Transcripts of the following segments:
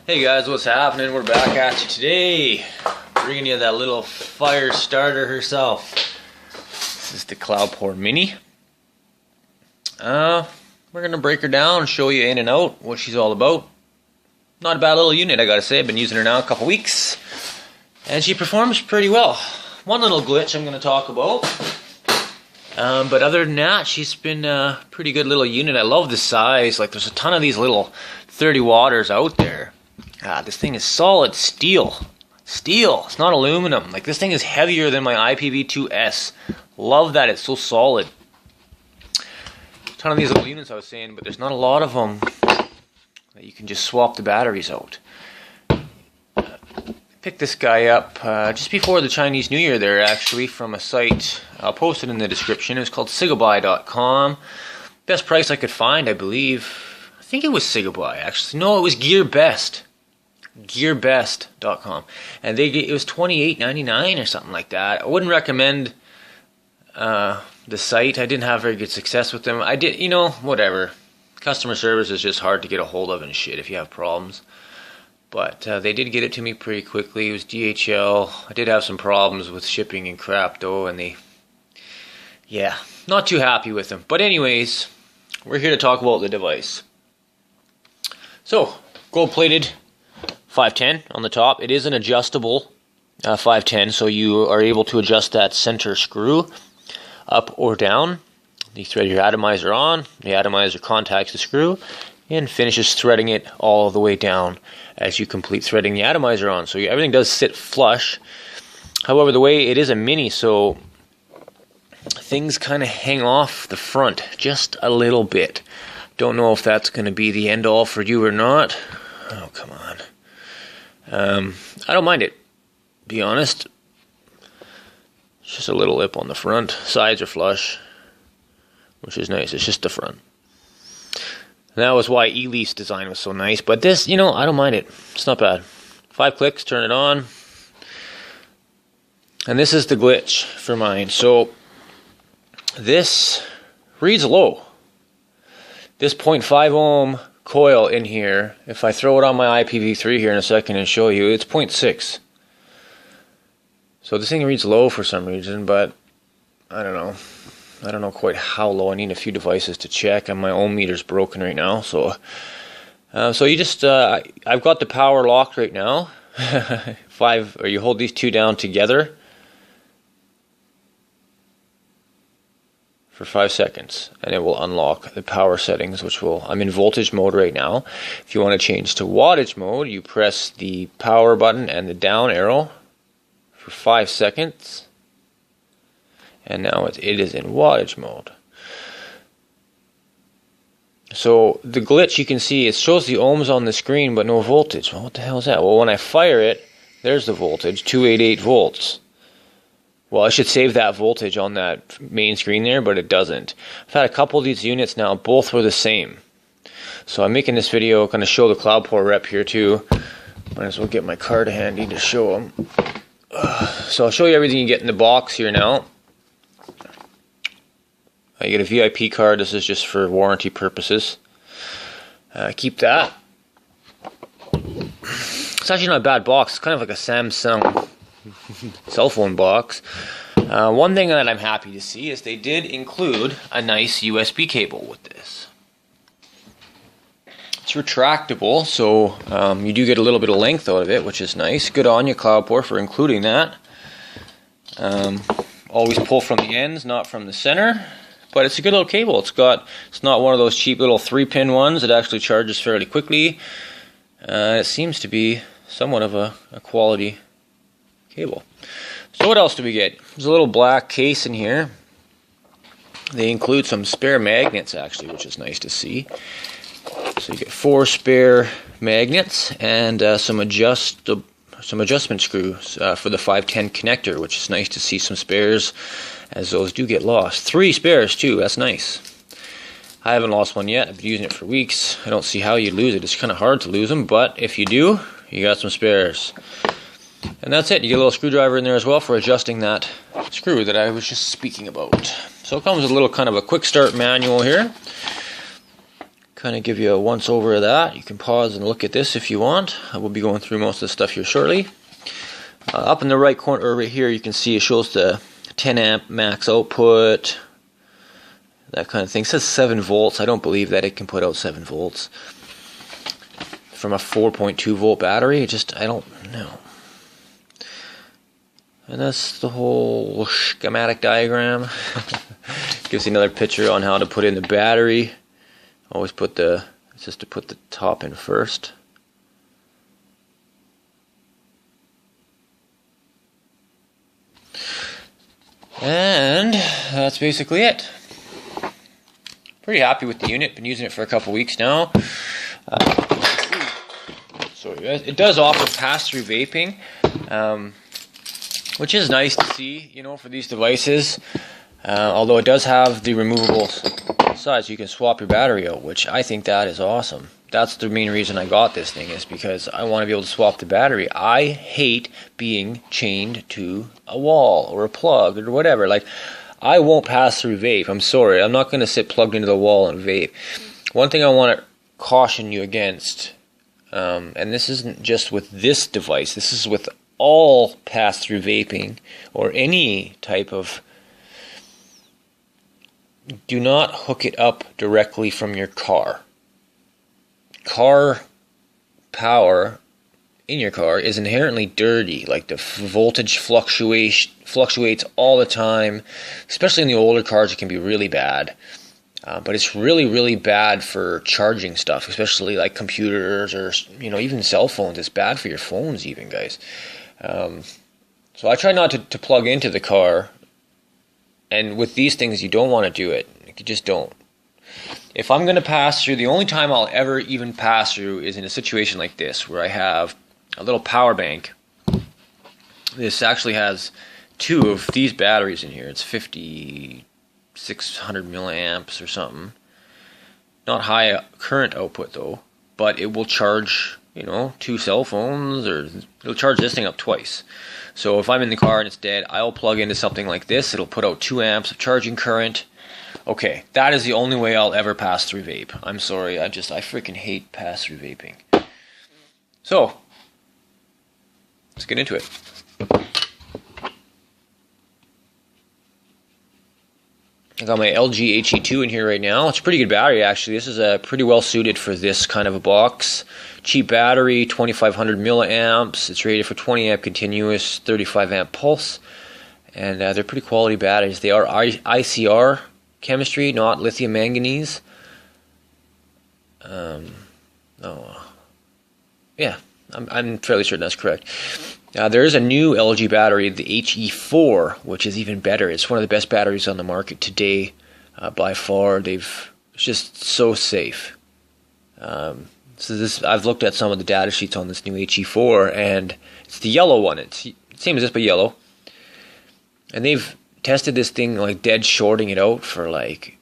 Hey guys, what's happening? We're back at you today, bringing you that little fire starter herself. This is the Cloupor Mini. We're gonna break her down, show you in and out what she's all about. Not a bad little unit, I gotta say. I've been using her now a couple weeks, and she performs pretty well. One little glitch I'm gonna talk about, but other than that, she's been a pretty good little unit. I love the size. Like, there's a ton of these little 30 watters out there. This thing is solid steel. Steel. It's not aluminum. Like, this thing is heavier than my IPv2S. Love that it's so solid. A ton of these little units I was saying, but there's not a lot of them that you can just swap the batteries out. Picked this guy up just before the Chinese New Year there, actually, from a site. I'll post it in the description. It was called Sigabuy.com. Best price I could find, I believe. I think it was Sigabuy, actually. No, it was GearBest. GearBest.com, and it was $28.99 or something like that. I wouldn't recommend the site. I didn't have very good success with them. I did, whatever. Customer service is just hard to get a hold of and shit if you have problems. But they did get it to me pretty quickly. It was DHL. I did have some problems with shipping and crap though, and not too happy with them. But anyways, we're here to talk about the device. So, gold-plated 510 on the top. It is an adjustable 510, so you are able to adjust that center screw up or down. You thread your atomizer on, the atomizer contacts the screw, and finishes threading it all the way down as you complete threading the atomizer on. So everything does sit flush. However, the way it is a mini, so things kind of hang off the front just a little bit. Don't know if that's going to be the end all for you or not. Oh, come on. I don't mind it, to be honest. It's just a little lip on the front. Sides are flush, which is nice. It's just the front. And that was why Elif's design was so nice. But this, I don't mind it. It's not bad. 5 clicks, turn it on. And this is the glitch for mine. So this reads low. This 0.5 ohm coil in here, if I throw it on my IPv3 here in a second and show you, it's 0.6. So this thing reads low for some reason, but I don't know. I don't know quite how low. I need a few devices to check, and my ohm meter's broken right now. So you just, I've got the power locked right now. You hold these two down together for 5 seconds, and it will unlock the power settings, I'm in voltage mode right now. If you want to change to wattage mode, you press the power button and the down arrow for 5 seconds, and now it is in wattage mode. So the glitch, you can see, it shows the ohms on the screen but no voltage. Well, what the hell is that? Well, when I fire it, there's the voltage, 288 volts. Well, I should save that voltage on that main screen there, but it doesn't. I've had a couple of these units now, both were the same. So I'm making this video, going to show the Cloupor rep here too. Might as well get my card handy to show them. So I'll show you everything you get in the box here now. You get a VIP card. This is just for warranty purposes. Keep that. It's actually not a bad box. It's kind of like a Samsung cell phone box. One thing that I'm happy to see is they did include a nice USB cable with this. It's retractable, so you do get a little bit of length out of it, which is nice. Good on you, Cloupor, for including that. Always pull from the ends, not from the center. But it's a good little cable. It's not one of those cheap little 3-pin ones. It actually charges fairly quickly. It seems to be somewhat of a quality cable. So what else do we get? There's a little black case in here. They include some spare magnets, actually, which is nice to see. So you get 4 spare magnets and some adjustment screws for the 510 connector, which is nice to see some spares, as those do get lost. 3 spares too, that's nice. I haven't lost one yet. I've been using it for weeks. I don't see how you lose it. It's kind of hard to lose them, but if you do, you got some spares. And that's it. You get a little screwdriver in there as well for adjusting that screw that I was just speaking about. So it comes with a little kind of a quick start manual here. kind of give you a once over of that. You can pause and look at this if you want. I will be going through most of the stuff here shortly. Up in the right corner, or right here, you can see it shows the 10 amp max output, that kind of thing. It says 7 volts. I don't believe that it can put out 7 volts from a 4.2 volt battery. I don't know. And that's the whole schematic diagram. Gives you another picture on how to put in the battery. Always it's just to put the top in first. And that's basically it. Pretty happy with the unit. Been using it for a couple weeks now. So it does offer pass-through vaping, which is nice to see, you know, for these devices. Although it does have the removable side, so you can swap your battery out, which I think that is awesome. That's the main reason I got this thing, is because I want to be able to swap the battery. I hate being chained to a wall or a plug or whatever. Like, I won't pass through vape. I'm sorry. I'm not going to sit plugged into the wall and vape. One thing I want to caution you against, and this isn't just with this device, this is with all pass-through vaping or any type of, do not hook it up directly from your car. Car power in your car is inherently dirty. Like, the voltage fluctuates all the time. Especially in the older cars, it can be really bad. But it's really, really bad for charging stuff, especially like computers or, you know, even cell phones. It's bad for your phones even, guys. So I try not to plug into the car. And with these things, you don't want to do it. You just don't. If I'm going to pass through, the only time I'll ever even pass through is in a situation like this, where I have a little power bank. This actually has 2 of these batteries in here. It's 5,600 milliamps or something. Not high current output though, but it will charge, you know, 2 cell phones, or it'll charge this thing up twice. So if I'm in the car and it's dead, I'll plug into something like this. It'll put out 2 amps of charging current. Okay, that is the only way I'll ever pass through vape. I'm sorry, I freaking hate pass through vaping. So, let's get into it. I got my LG HE2 in here right now. It's a pretty good battery, actually. This is pretty well suited for this kind of a box. Cheap battery, 2,500 milliamps. It's rated for 20 amp continuous, 35 amp pulse. And they're pretty quality batteries. They are ICR chemistry, not lithium manganese. Yeah, I'm fairly certain that's correct. There is a new LG battery, the HE4, which is even better. It's one of the best batteries on the market today, by far. It's just so safe. I've looked at some of the data sheets on this new HE4, and it's the yellow one. It's the same as this, but yellow. And they've tested this thing like dead shorting it out for like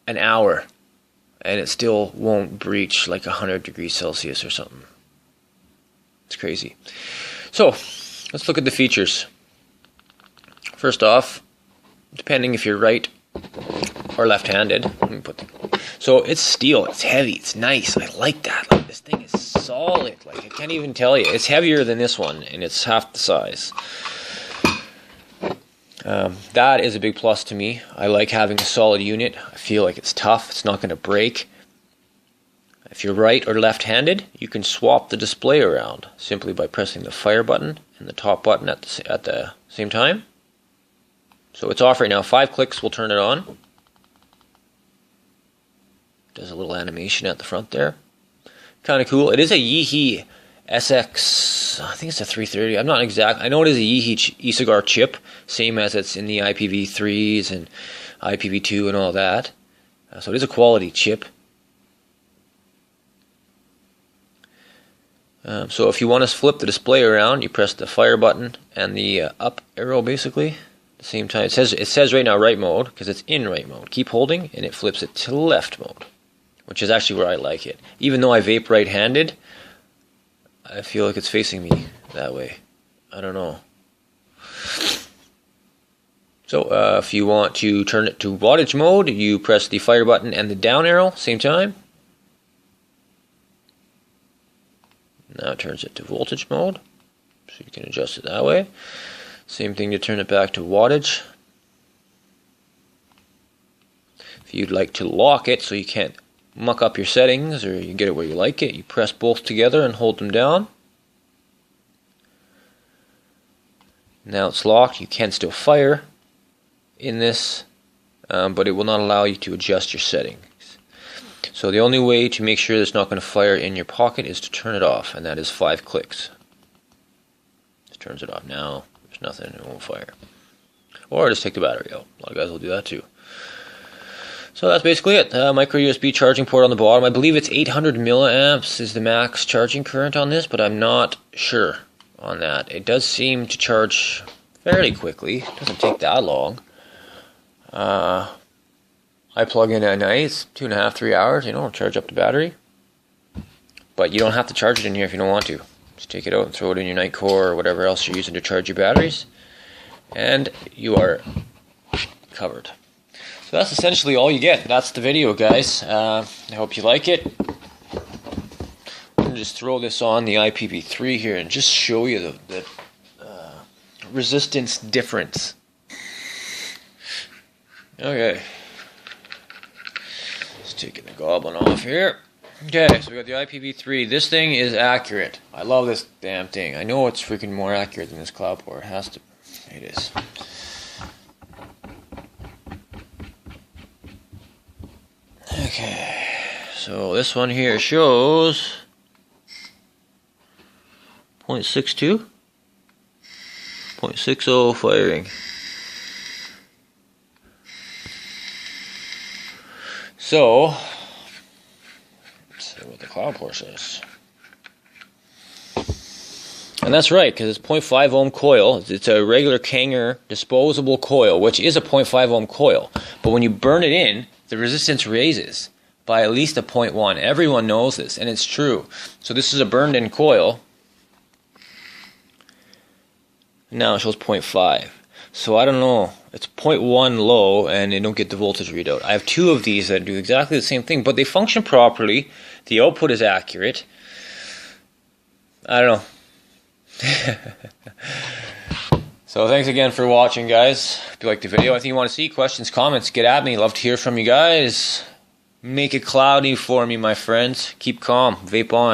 an hour, and it still won't breach like 100 degrees Celsius or something. It's crazy. So, let's look at the features. First off, depending if you're right or left-handed, so it's steel, it's heavy, it's nice. I like that. Like, this thing is solid. Like, I can't even tell you. It's heavier than this one, and it's half the size. That is a big plus to me. I like having a solid unit. I feel like it's tough. It's not going to break. If you're right or left-handed, you can swap the display around simply by pressing the fire button and the top button at the same time. So it's off right now. 5 clicks will turn it on. Does a little animation at the front there. Kind of cool. It is a Yeehee SX, I think it's a 330. I'm not exact. I know it is a Yeehee e-cigar chip, same as it's in the IPv3s and IPv2 and all that. So it is a quality chip. So if you want to flip the display around, you press the fire button and the up arrow basically. At the same time, it says right now right mode because it's in right mode. Keep holding and it flips it to left mode, which is actually where I like it. Even though I vape right-handed, I feel like it's facing me that way. I don't know. So if you want to turn it to wattage mode, you press the fire button and the down arrow same time. Now it turns it to voltage mode, so you can adjust it that way. Same thing to turn it back to wattage. If you'd like to lock it so you can't muck up your settings, or you get it where you like it, you press both together and hold them down. Now it's locked. You can still fire in this, but it will not allow you to adjust your settings. So the only way to make sure that it's not going to fire in your pocket is to turn it off, and that is 5 clicks. Just turns it off. Now there's nothing, it won't fire. Or just take the battery out. A lot of guys will do that too. So that's basically it. Micro USB charging port on the bottom. I believe it's 800 milliamps is the max charging current on this, but I'm not sure on that. It does seem to charge fairly quickly. It doesn't take that long. I plug in at night, it's 2.5 to 3 hours, charge up the battery. But you don't have to charge it in here if you don't want to. Just take it out and throw it in your night core or whatever else you're using to charge your batteries, and you are covered. So that's essentially all you get. That's the video, guys. I hope you like it. I'm going to just throw this on the IPv3 here and just show you the resistance difference. Okay. Just taking the goblin off here. Okay, so we got the IPv3. This thing is accurate. I love this damn thing. I know it's freaking more accurate than this Cloupor. It has to. It is. Okay, so this one here shows 0.62, 0.60 firing. So, let's see what the Cloupor says. And that's right, because it's 0.5 ohm coil. It's a regular Kanger disposable coil, which is a 0.5 ohm coil. But when you burn it in, the resistance raises by at least a 0.1. Everyone knows this, and it's true. So this is a burned-in coil. Now it shows 0.5. So I don't know. It's 0.1 low, and they don't get the voltage readout. I have 2 of these that do exactly the same thing, but they function properly. The output is accurate. I don't know. So thanks again for watching, guys. If you liked the video, anything you want to see, questions, comments, get at me. Love to hear from you guys. Make it cloudy for me, my friends. Keep calm. Vape on.